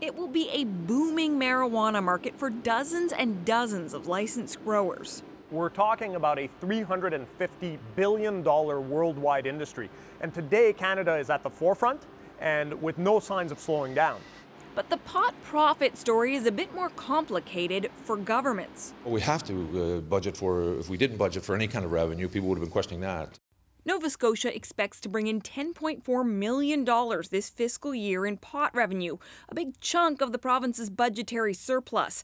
It will be a booming marijuana market for dozens and dozens of licensed growers. We're talking about a $350 billion worldwide industry. And today, Canada is at the forefront and with no signs of slowing down. But the pot profit story is a bit more complicated for governments. We have to budget for, if we didn't budget for any kind of revenue, people would have been questioning that. Nova Scotia expects to bring in $10.4 million this fiscal year in pot revenue, a big chunk of the province's budgetary surplus.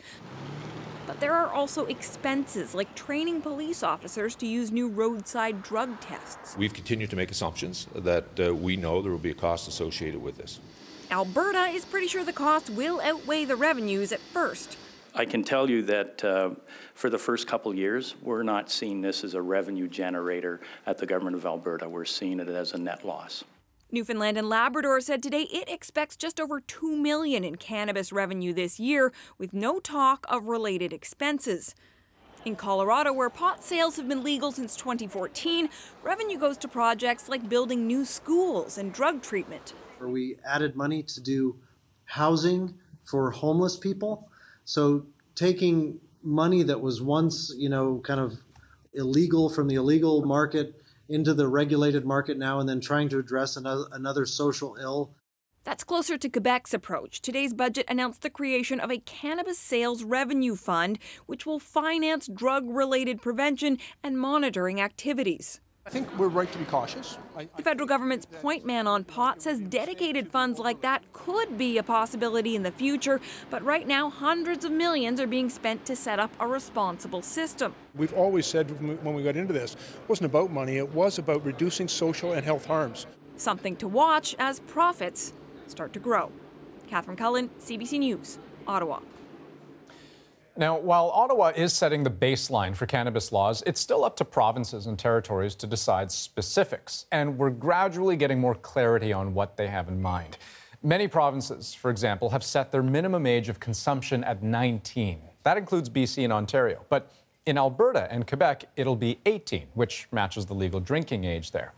But there are also expenses, like training police officers to use new roadside drug tests. We've continued to make assumptions that we know there will be a cost associated with this. Alberta is pretty sure the cost will outweigh the revenues at first. I can tell you that for the first couple years, we're not seeing this as a revenue generator at the Government of Alberta. We're seeing it as a net loss. Newfoundland and Labrador said today it expects just over $2 million in cannabis revenue this year, with no talk of related expenses. In Colorado, where pot sales have been legal since 2014, revenue goes to projects like building new schools and drug treatment. We added money to do housing for homeless people. So taking money that was once, kind of illegal from the illegal market into the regulated market now, and then trying to address another social ill. That's closer to Quebec's approach. Today's budget announced the creation of a cannabis sales revenue fund, which will finance drug-related prevention and monitoring activities. I think we're right to be cautious. The federal government's point man on pot says dedicated funds like that could be a possibility in the future, but right now hundreds of millions are being spent to set up a responsible system. We've always said when we got into this, it wasn't about money, it was about reducing social and health harms. Something to watch as profits start to grow. Catherine Cullen, CBC News, Ottawa. Now, while Ottawa is setting the baseline for cannabis laws, it's still up to provinces and territories to decide specifics, and we're gradually getting more clarity on what they have in mind. Many provinces, for example, have set their minimum age of consumption at 19. That includes BC and Ontario. But in Alberta and Quebec, it'll be 18, which matches the legal drinking age there.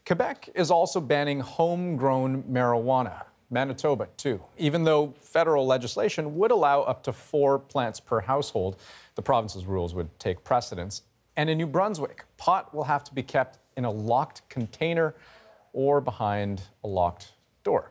Quebec is also banning homegrown marijuana. Manitoba, too. Even though federal legislation would allow up to 4 plants per household, the province's rules would take precedence. And in New Brunswick, pot will have to be kept in a locked container or behind a locked door.